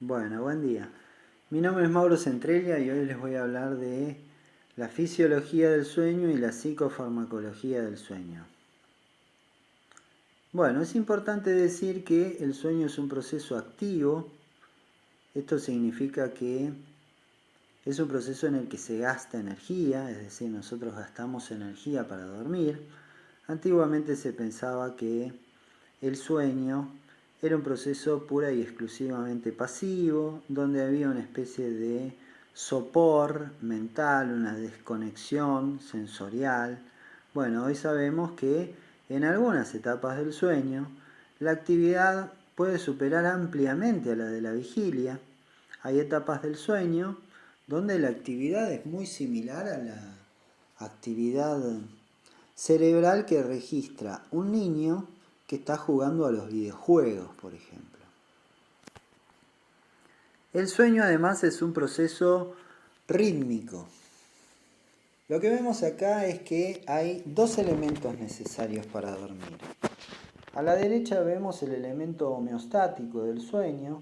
Bueno, buen día. Mi nombre es Mauro Centrella y hoy les voy a hablar de la fisiología del sueño y la psicofarmacología del sueño. Bueno, es importante decir que el sueño es un proceso activo. Esto significa que es un proceso en el que se gasta energía, es decir, nosotros gastamos energía para dormir. Antiguamente se pensaba que el sueño era un proceso pura y exclusivamente pasivo, donde había una especie de sopor mental, una desconexión sensorial. Bueno, hoy sabemos que en algunas etapas del sueño la actividad puede superar ampliamente a la de la vigilia. Hay etapas del sueño donde la actividad es muy similar a la actividad cerebral que registra un niño que está jugando a los videojuegos, por ejemplo. El sueño además es un proceso rítmico. Lo que vemos acá es que hay dos elementos necesarios para dormir. A la derecha vemos el elemento homeostático del sueño.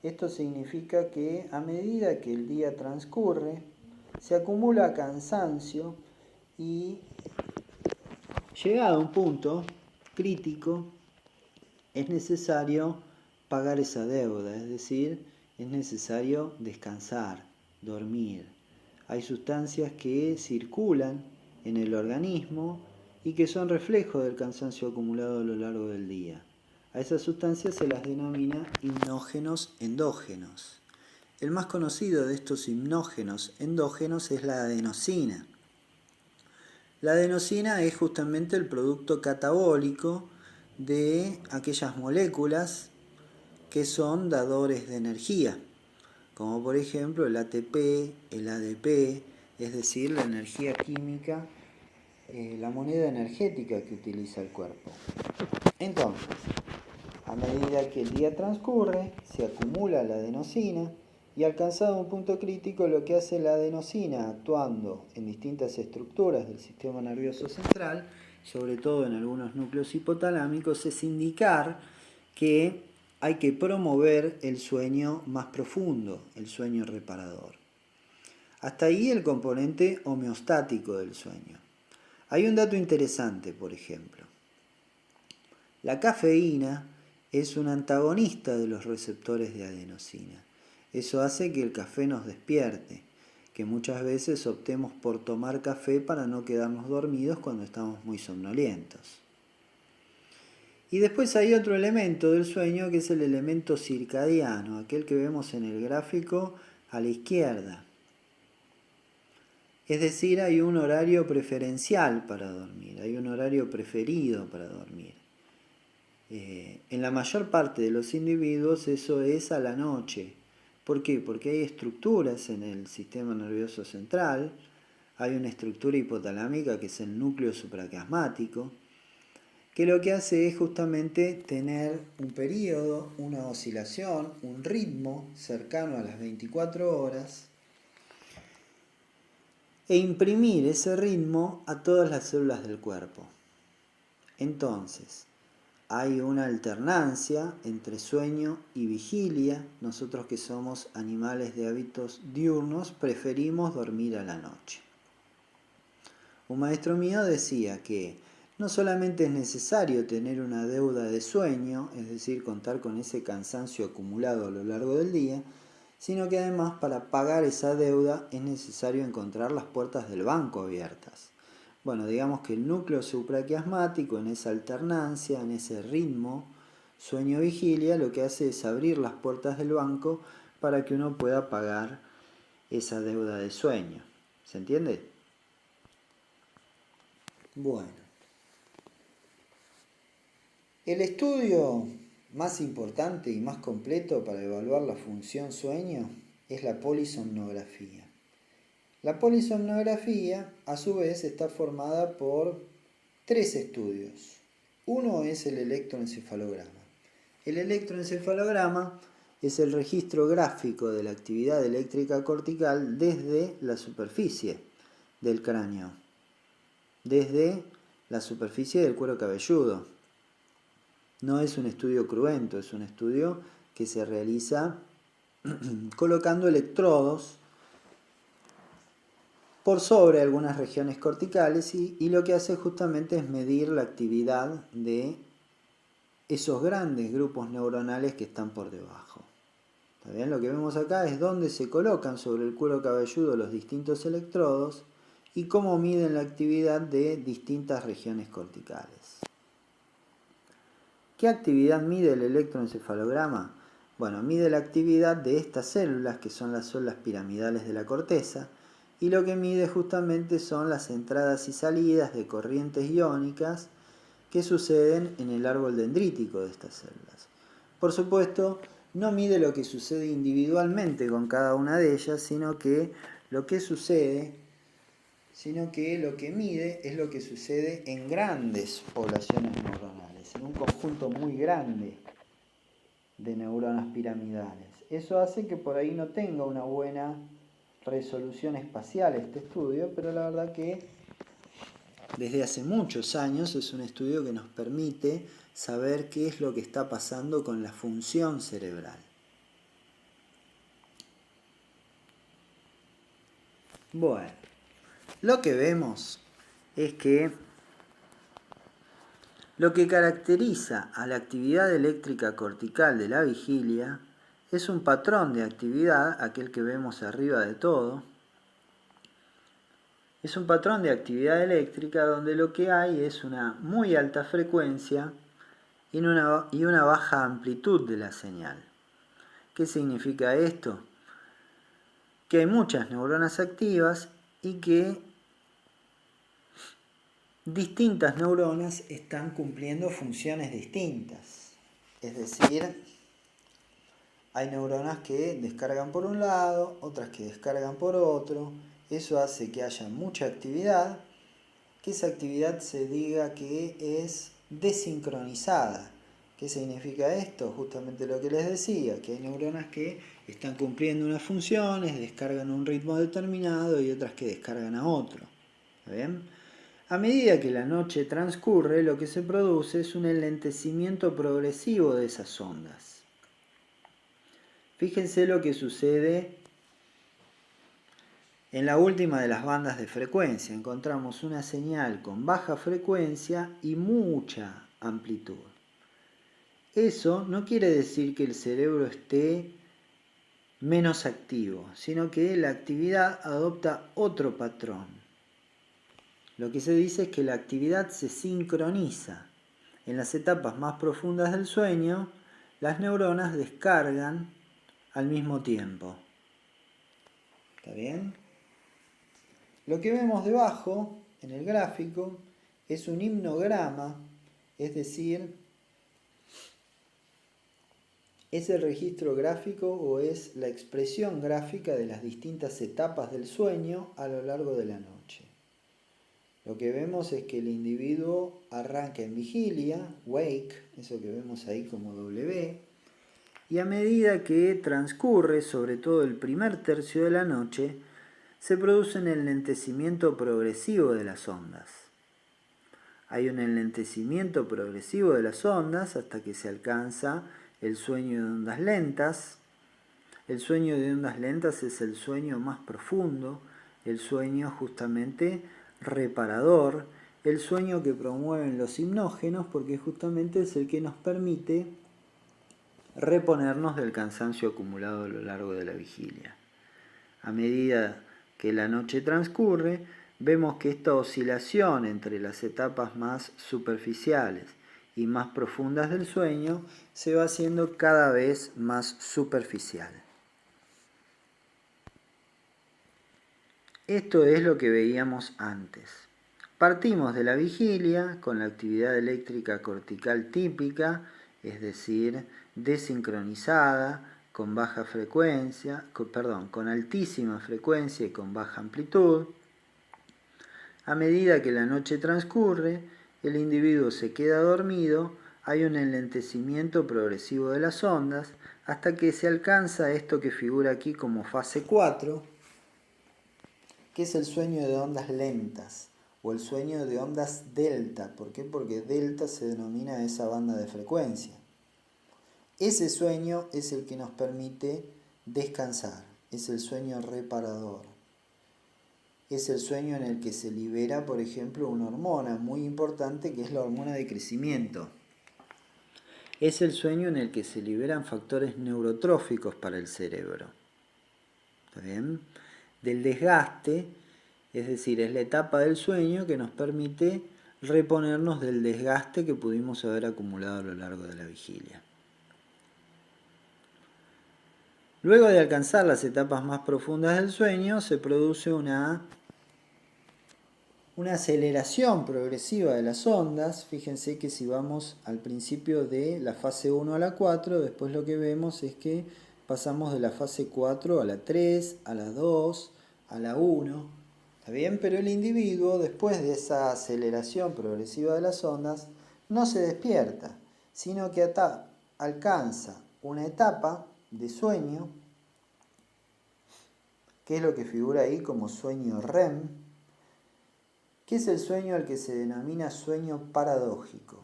Esto significa que a medida que el día transcurre, se acumula cansancio y llegado a un punto crítico, es necesario pagar esa deuda, es decir, es necesario descansar, dormir. Hay sustancias que circulan en el organismo y que son reflejo del cansancio acumulado a lo largo del día. A esas sustancias se las denomina hipnógenos endógenos. El más conocido de estos hipnógenos endógenos es la adenosina. La adenosina es justamente el producto catabólico de aquellas moléculas que son dadores de energía, como por ejemplo el ATP, el ADP, es decir, la energía química, la moneda energética que utiliza el cuerpo. Entonces, a medida que el día transcurre, se acumula la adenosina y alcanzado un punto crítico, lo que hace la adenosina actuando en distintas estructuras del sistema nervioso central, sobre todo en algunos núcleos hipotalámicos, es indicar que hay que promover el sueño más profundo, el sueño reparador. Hasta ahí el componente homeostático del sueño. Hay un dato interesante, por ejemplo. La cafeína es un antagonista de los receptores de adenosina. Eso hace que el café nos despierte, que muchas veces optemos por tomar café para no quedarnos dormidos cuando estamos muy somnolientos. Y después hay otro elemento del sueño que es el elemento circadiano, aquel que vemos en el gráfico a la izquierda. Es decir, hay un horario preferencial para dormir, hay un horario preferido para dormir. En la mayor parte de los individuos eso es a la noche. ¿Por qué? Porque hay estructuras en el sistema nervioso central, hay una estructura hipotalámica que es el núcleo supraquiasmático, que lo que hace es justamente tener un periodo, una oscilación, un ritmo cercano a las 24 horas e imprimir ese ritmo a todas las células del cuerpo. Entonces, hay una alternancia entre sueño y vigilia. Nosotros que somos animales de hábitos diurnos preferimos dormir a la noche. Un maestro mío decía que no solamente es necesario tener una deuda de sueño, es decir, contar con ese cansancio acumulado a lo largo del día, sino que además para pagar esa deuda es necesario encontrar las puertas del banco abiertas. Bueno, digamos que el núcleo supraquiasmático en esa alternancia, en ese ritmo sueño-vigilia, lo que hace es abrir las puertas del banco para que uno pueda pagar esa deuda de sueño. ¿Se entiende? Bueno, el estudio más importante y más completo para evaluar la función sueño es la polisomnografía. La polisomnografía, a su vez, está formada por tres estudios. Uno es el electroencefalograma. El electroencefalograma es el registro gráfico de la actividad eléctrica cortical desde la superficie del cráneo, desde la superficie del cuero cabelludo. No es un estudio cruento, es un estudio que se realiza colocando electrodos por sobre algunas regiones corticales y lo que hace justamente es medir la actividad de esos grandes grupos neuronales que están por debajo. ¿Está bien? Lo que vemos acá es dónde se colocan sobre el cuero cabelludo los distintos electrodos y cómo miden la actividad de distintas regiones corticales. ¿Qué actividad mide el electroencefalograma? Bueno, mide la actividad de estas células, que son las células piramidales de la corteza, y lo que mide justamente son las entradas y salidas de corrientes iónicas que suceden en el árbol dendrítico de estas células. Por supuesto, no mide lo que sucede individualmente con cada una de ellas, sino que lo que mide es lo que sucede en grandes poblaciones neuronales, en un conjunto muy grande de neuronas piramidales. Eso hace que por ahí no tenga una buena resolución espacial este estudio, pero la verdad que desde hace muchos años es un estudio que nos permite saber qué es lo que está pasando con la función cerebral. Bueno, lo que vemos es que lo que caracteriza a la actividad eléctrica cortical de la vigilia es un patrón de actividad, aquel que vemos arriba de todo. Es un patrón de actividad eléctrica donde lo que hay es una muy alta frecuencia y una baja amplitud de la señal. ¿Qué significa esto? Que hay muchas neuronas activas y que distintas neuronas están cumpliendo funciones distintas. Es decir, hay neuronas que descargan por un lado, otras que descargan por otro. Eso hace que haya mucha actividad, que esa actividad se diga que es desincronizada. ¿Qué significa esto? Justamente lo que les decía, que hay neuronas que están cumpliendo unas funciones, descargan a un ritmo determinado y otras que descargan a otro. ¿Está bien? A medida que la noche transcurre, lo que se produce es un enlentecimiento progresivo de esas ondas. Fíjense lo que sucede en la última de las bandas de frecuencia. Encontramos una señal con baja frecuencia y mucha amplitud. Eso no quiere decir que el cerebro esté menos activo, sino que la actividad adopta otro patrón. Lo que se dice es que la actividad se sincroniza. En las etapas más profundas del sueño, las neuronas descargan al mismo tiempo. ¿Está bien? Lo que vemos debajo, en el gráfico, es un himnograma, es decir, es el registro gráfico o es la expresión gráfica de las distintas etapas del sueño a lo largo de la noche. Lo que vemos es que el individuo arranca en vigilia, wake, eso que vemos ahí como W, y a medida que transcurre, sobre todo el primer tercio de la noche, se produce un enlentecimiento progresivo de las ondas. Hay un enlentecimiento progresivo de las ondas hasta que se alcanza el sueño de ondas lentas. El sueño de ondas lentas es el sueño más profundo, el sueño justamente reparador, el sueño que promueven los hipnógenos porque justamente es el que nos permite reponernos del cansancio acumulado a lo largo de la vigilia. A medida que la noche transcurre, vemos que esta oscilación entre las etapas más superficiales y más profundas del sueño se va haciendo cada vez más superficial. Esto es lo que veíamos antes. Partimos de la vigilia con la actividad eléctrica cortical típica, es decir, desincronizada, con baja frecuencia, con altísima frecuencia y con baja amplitud. A medida que la noche transcurre, el individuo se queda dormido, hay un enlentecimiento progresivo de las ondas, hasta que se alcanza esto que figura aquí como fase 4, que es el sueño de ondas lentas, o el sueño de ondas delta. ¿Por qué? Porque delta se denomina esa banda de frecuencia. Ese sueño es el que nos permite descansar, es el sueño reparador. Es el sueño en el que se libera, por ejemplo, una hormona muy importante que es la hormona de crecimiento. Es el sueño en el que se liberan factores neurotróficos para el cerebro. ¿Está bien? Del desgaste, es decir, es la etapa del sueño que nos permite reponernos del desgaste que pudimos haber acumulado a lo largo de la vigilia. Luego de alcanzar las etapas más profundas del sueño, se produce una aceleración progresiva de las ondas. Fíjense que si vamos al principio de la fase 1 a la 4, después lo que vemos es que pasamos de la fase 4 a la 3, a la 2, a la 1. ¿Está bien? Pero el individuo, después de esa aceleración progresiva de las ondas, no se despierta, sino que alcanza una etapa de sueño, que es lo que figura ahí como sueño REM, que es el sueño al que se denomina sueño paradójico.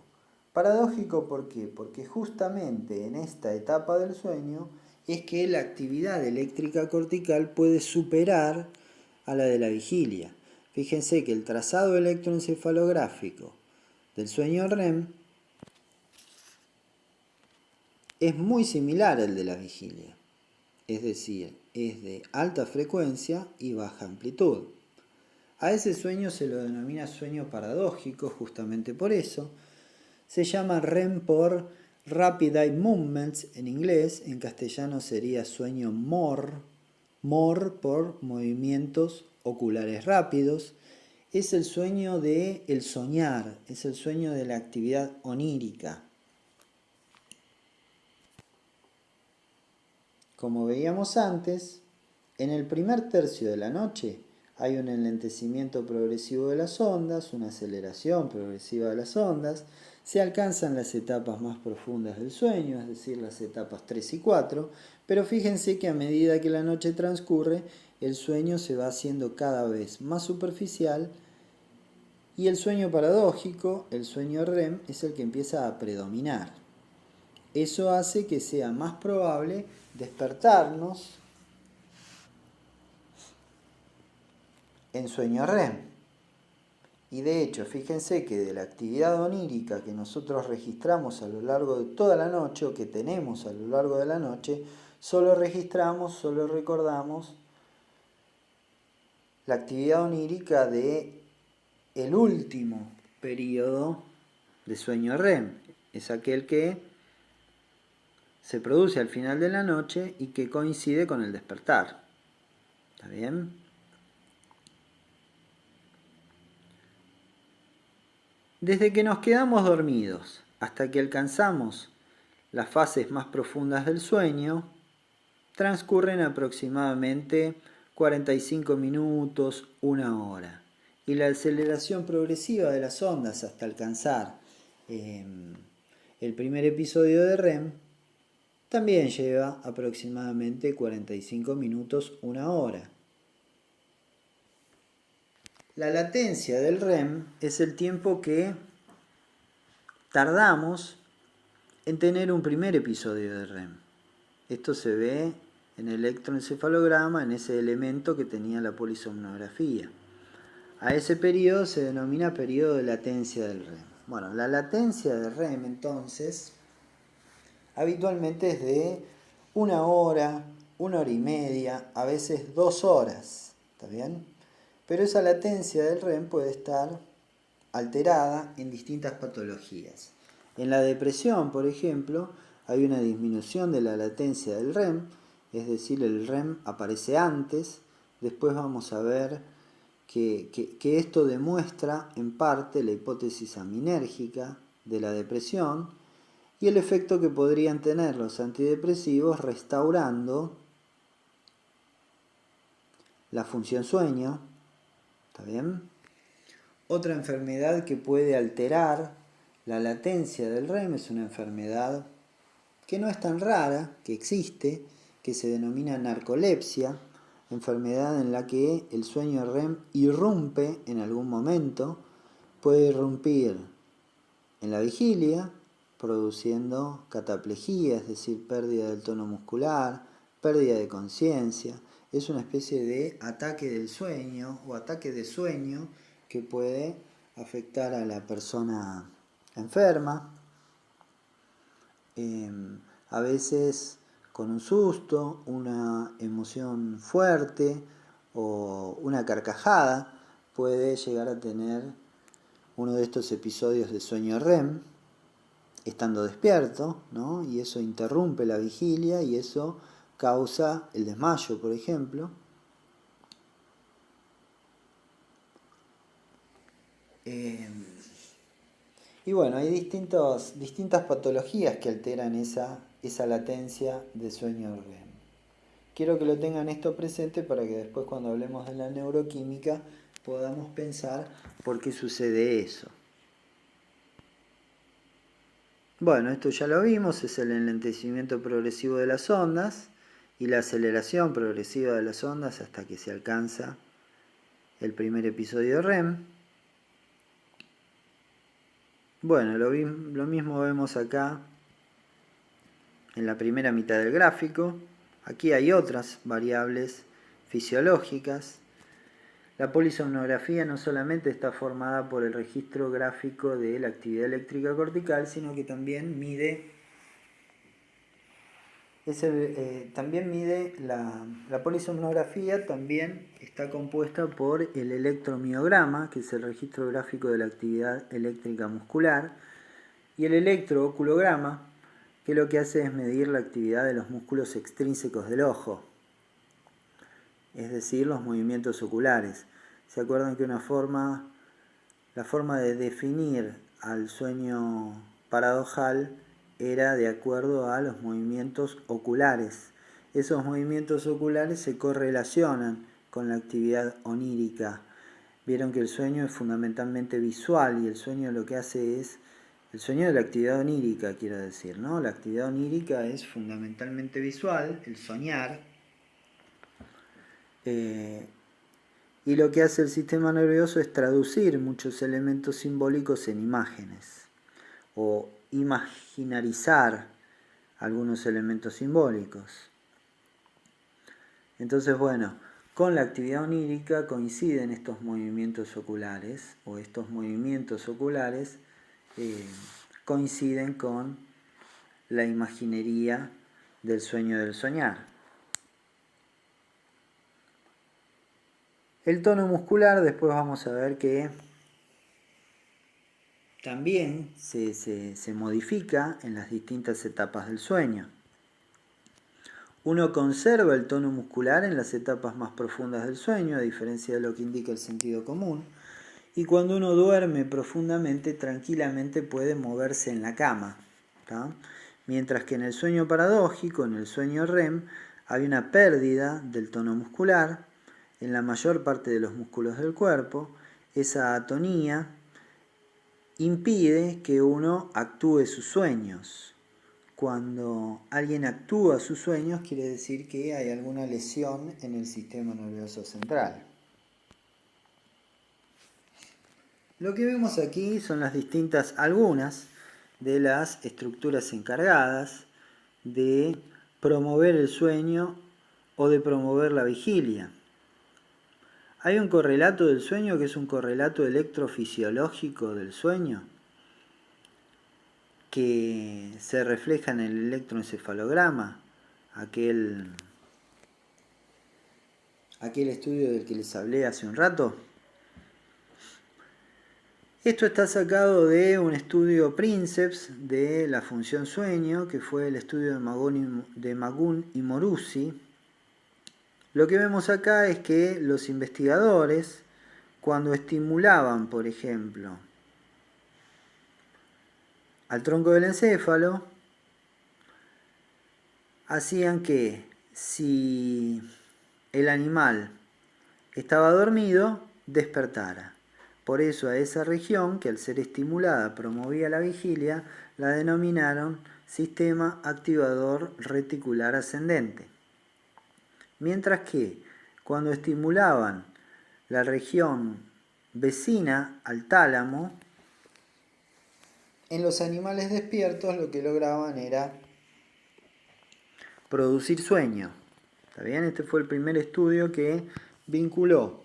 Paradójico, ¿por qué? Porque justamente en esta etapa del sueño es que la actividad eléctrica cortical puede superar a la de la vigilia. Fíjense que el trazado electroencefalográfico del sueño REM es muy similar al de la vigilia, es decir, es de alta frecuencia y baja amplitud. A ese sueño se lo denomina sueño paradójico justamente por eso. Se llama REM por Rapid Eye Movements en inglés, en castellano sería sueño MOR por movimientos oculares rápidos. Es el sueño del soñar, es el sueño de la actividad onírica. Como veíamos antes, en el primer tercio de la noche hay un enlentecimiento progresivo de las ondas, una aceleración progresiva de las ondas, se alcanzan las etapas más profundas del sueño, es decir, las etapas 3 y 4, pero fíjense que a medida que la noche transcurre, el sueño se va haciendo cada vez más superficial y el sueño paradójico, el sueño REM, es el que empieza a predominar. Eso hace que sea más probable despertarnos en sueño REM. Y de hecho, fíjense que de la actividad onírica que nosotros registramos a lo largo de toda la noche, o que tenemos a lo largo de la noche, solo registramos, solo recordamos la actividad onírica de el último periodo de sueño REM. Es aquel que se produce al final de la noche y que coincide con el despertar. ¿Está bien? Desde que nos quedamos dormidos hasta que alcanzamos las fases más profundas del sueño, transcurren aproximadamente 45 minutos, una hora. Y la aceleración progresiva de las ondas hasta alcanzar el primer episodio de REM también lleva aproximadamente 45 minutos, una hora. La latencia del REM es el tiempo que tardamos en tener un primer episodio de REM. Esto se ve en el electroencefalograma, en ese elemento que tenía la polisomnografía. A ese periodo se denomina periodo de latencia del REM. Bueno, la latencia del REM entonces habitualmente es de una hora y media, a veces 2 horas. ¿Está bien? Pero esa latencia del REM puede estar alterada en distintas patologías. En la depresión, por ejemplo, hay una disminución de la latencia del REM, es decir, el REM aparece antes. Después vamos a ver que esto demuestra en parte la hipótesis aminérgica de la depresión y el efecto que podrían tener los antidepresivos restaurando la función sueño. ¿Está bien? Otra enfermedad que puede alterar la latencia del REM es una enfermedad que no es tan rara, que existe, que se denomina narcolepsia, enfermedad en la que el sueño REM irrumpe en algún momento, puede irrumpir en la vigilia, produciendo cataplejía, es decir, pérdida del tono muscular, pérdida de conciencia. Es una especie de ataque del sueño o ataque de sueño que puede afectar a la persona enferma. A veces con un susto, una emoción fuerte o una carcajada puede llegar a tener uno de estos episodios de sueño REM estando despierto, ¿no? Y eso interrumpe la vigilia y eso causa el desmayo, por ejemplo. Y bueno, hay distintas patologías que alteran esa latencia de sueño REM. Quiero que lo tengan esto presente para que después cuando hablemos de la neuroquímica podamos pensar por qué sucede eso. Bueno, esto ya lo vimos, es el enlentecimiento progresivo de las ondas y la aceleración progresiva de las ondas hasta que se alcanza el primer episodio REM. Bueno, lo mismo vemos acá en la primera mitad del gráfico. Aquí hay otras variables fisiológicas. La polisomnografía no solamente está formada por el registro gráfico de la actividad eléctrica cortical, sino que también mide la polisomnografía también está compuesta por el electromiograma, que es el registro gráfico de la actividad eléctrica muscular, y el electrooculograma, que lo que hace es medir la actividad de los músculos extrínsecos del ojo, es decir, los movimientos oculares. ¿Se acuerdan que la forma de definir al sueño paradojal era de acuerdo a los movimientos oculares? Esos movimientos oculares se correlacionan con la actividad onírica. Vieron que el sueño es fundamentalmente visual y el sueño lo que hace es, el sueño de la actividad onírica, quiero decir, ¿no? La actividad onírica es fundamentalmente visual, el soñar. Y lo que hace el sistema nervioso es traducir muchos elementos simbólicos en imágenes o imaginarizar algunos elementos simbólicos. Entonces, bueno, con la actividad onírica coinciden estos movimientos oculares o estos movimientos oculares coinciden con la imaginería del sueño del soñar. El tono muscular, después vamos a ver que también se modifica en las distintas etapas del sueño. Uno conserva el tono muscular en las etapas más profundas del sueño, a diferencia de lo que indica el sentido común, y cuando uno duerme profundamente, tranquilamente puede moverse en la cama, ¿tá? Mientras que en el sueño paradójico, en el sueño REM, hay una pérdida del tono muscular en la mayor parte de los músculos del cuerpo. Esa atonía impide que uno actúe sus sueños. Cuando alguien actúa sus sueños, quiere decir que hay alguna lesión en el sistema nervioso central. Lo que vemos aquí son algunas de las estructuras encargadas de promover el sueño o de promover la vigilia. Hay un correlato del sueño que es un correlato electrofisiológico del sueño que se refleja en el electroencefalograma, aquel estudio del que les hablé hace un rato. Esto está sacado de un estudio Princeps de la función sueño, que fue el estudio de Magun y Moruzzi. Lo que vemos acá es que los investigadores, cuando estimulaban, por ejemplo, al tronco del encéfalo, hacían que si el animal estaba dormido, despertara. Por eso a esa región, que al ser estimulada promovía la vigilia, la denominaron sistema activador reticular ascendente. Mientras que cuando estimulaban la región vecina al tálamo, en los animales despiertos lo que lograban era producir sueño. ¿Está bien? Este fue el primer estudio que vinculó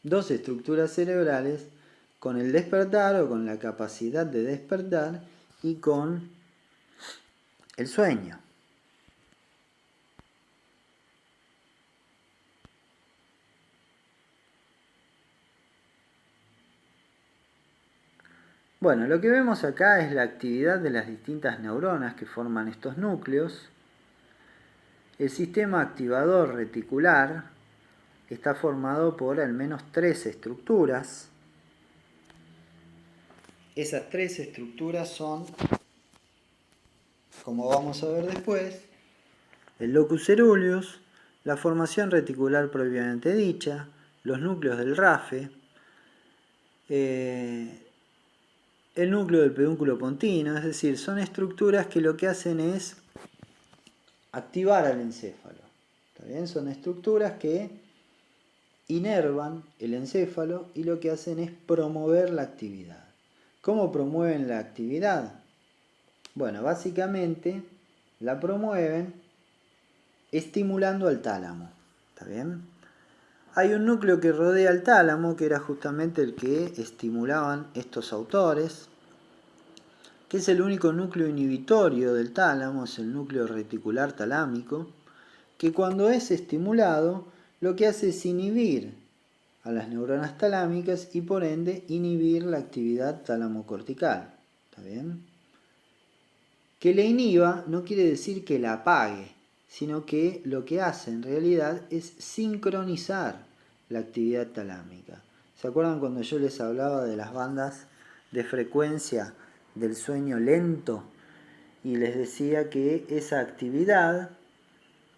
dos estructuras cerebrales con el despertar o con la capacidad de despertar y con el sueño. Bueno, lo que vemos acá es la actividad de las distintas neuronas que forman estos núcleos. El sistema activador reticular está formado por al menos 3 estructuras. Esas 3 estructuras son, como vamos a ver después, el locus coeruleus, la formación reticular previamente dicha, los núcleos del RAFE, el núcleo del pedúnculo pontino, es decir, son estructuras que lo que hacen es activar al encéfalo. ¿Está bien? Son estructuras que inervan el encéfalo y lo que hacen es promover la actividad. ¿Cómo promueven la actividad? Bueno, básicamente la promueven estimulando al tálamo. ¿Está bien? Hay un núcleo que rodea al tálamo, que era justamente el que estimulaban estos autores, que es el único núcleo inhibitorio del tálamo, es el núcleo reticular talámico, que cuando es estimulado lo que hace es inhibir a las neuronas talámicas y por ende inhibir la actividad talamocortical. ¿Está bien? Que la inhiba no quiere decir que la apague, sino que lo que hace en realidad es sincronizar la actividad talámica. ¿Se acuerdan cuando yo les hablaba de las bandas de frecuencia del sueño lento? Y les decía que esa actividad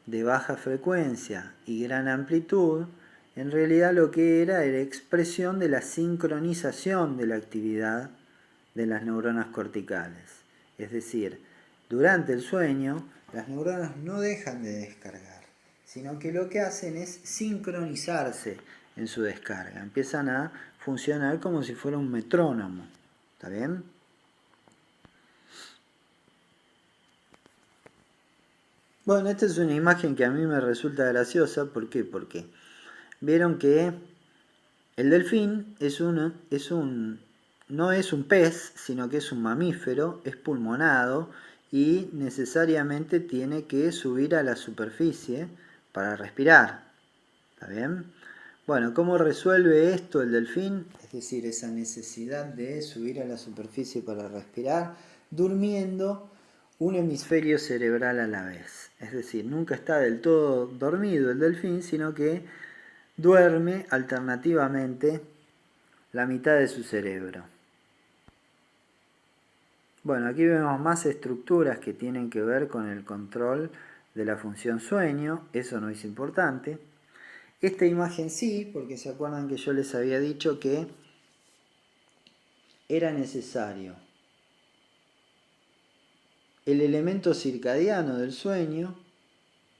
de baja frecuencia y gran amplitud, en realidad lo que era expresión de la sincronización de la actividad de las neuronas corticales. Es decir, durante el sueño, las neuronas no dejan de descargar, sino que lo que hacen es sincronizarse en su descarga. Empiezan a funcionar como si fuera un metrónomo. ¿Está bien? Bueno, esta es una imagen que a mí me resulta graciosa. ¿Por qué? Porque vieron que el delfín no es un pez, sino que es un mamífero, es pulmonado y necesariamente tiene que subir a la superficie para respirar. ¿Está bien? Bueno, ¿cómo resuelve esto el delfín? Es decir, esa necesidad de subir a la superficie para respirar, durmiendo un hemisferio cerebral a la vez. Es decir, nunca está del todo dormido el delfín, sino que duerme alternativamente la mitad de su cerebro. Bueno, aquí vemos más estructuras que tienen que ver con el control de la función sueño. Eso no es importante. Esta imagen sí, porque se acuerdan que yo les había dicho que era necesario el elemento circadiano del sueño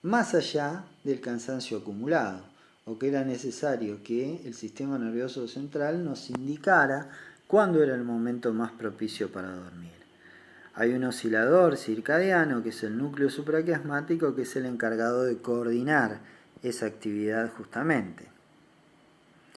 más allá del cansancio acumulado, o que era necesario que el sistema nervioso central nos indicara cuándo era el momento más propicio para dormir. Hay un oscilador circadiano, que es el núcleo supraquiasmático, que es el encargado de coordinar esa actividad justamente.